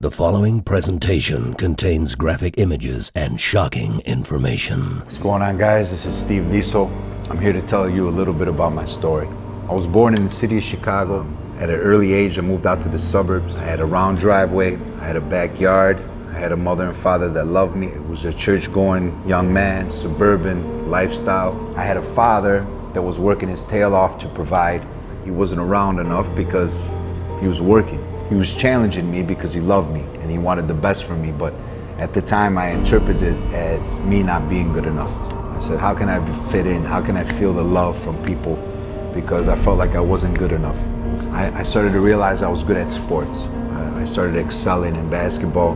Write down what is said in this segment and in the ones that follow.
The following presentation contains graphic images and shocking information. What's going on, guys? This is Steve Diesel. I'm here to tell you a little bit about my story. I was born in the city of Chicago. At an early age, I moved out to the suburbs. I had a round driveway. I had a backyard. I had a mother and father that loved me. It was a church-going young man, suburban lifestyle. I had a father that was working his tail off to provide. He wasn't around enough because he was working. He was challenging me because he loved me and he wanted the best for me, but at the time I interpreted it as me not being good enough. I said, how can I fit in? How can I feel the love from people? Because I felt like I wasn't good enough. I started to realize I was good at sports. I started excelling in basketball.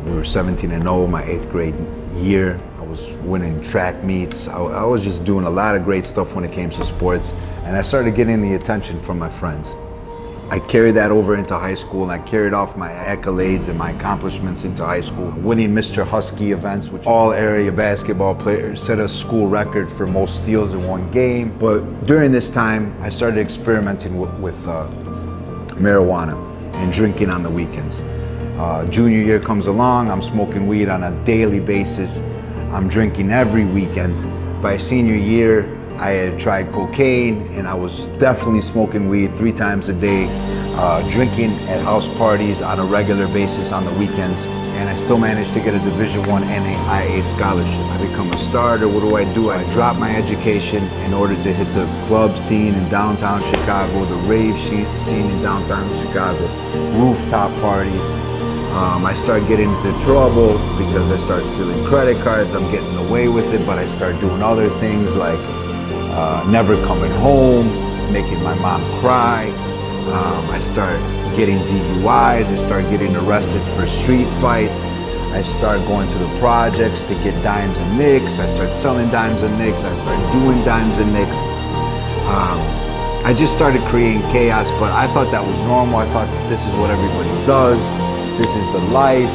We were 17-0 my 8th grade year. I was winning track meets. I was just doing a lot of great stuff when it came to sports, and I started getting the attention from my friends. I carried that over into high school, and I carried off my accolades and my accomplishments into high school, winning Mr. Husky events, which all area basketball players set a school record for most steals in one game. But during this time, I started experimenting with marijuana and drinking on the weekends. Junior year comes along, I'm smoking weed on a daily basis. I'm drinking every weekend. By senior year, I had tried cocaine, and I was definitely smoking weed 3 times a day, drinking at house parties on a regular basis on the weekends, and I still managed to get a Division I NAIA scholarship. I become a starter. What do? I drop my education in order to hit the club scene in downtown Chicago, the rave scene in downtown Chicago, rooftop parties. I start getting into trouble because I start stealing credit cards. I'm getting away with it, but I start doing other things like never coming home, making my mom cry. I start getting DUIs. I start getting arrested for street fights. I start going to the projects to get dimes and nicks. I start selling dimes and nicks. I start doing dimes and nicks. I just started creating chaos, but I thought that was normal. I thought that this is what everybody does. This is the life.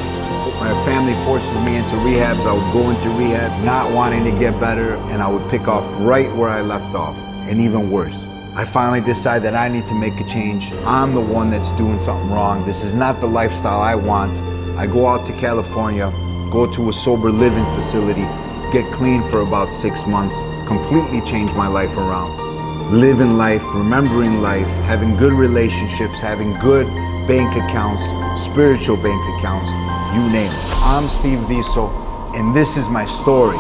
My family forces me into rehabs. I would go into rehab not wanting to get better, and I would pick off right where I left off, and even worse. I finally decide that I need to make a change. I'm the one that's doing something wrong. This is not the lifestyle I want. I go out to California, go to a sober living facility, get clean for about 6 months, completely change my life around. Living life, remembering life, having good relationships, having good bank accounts, spiritual bank accounts, you name it. I'm Steve Diesel, and this is my story.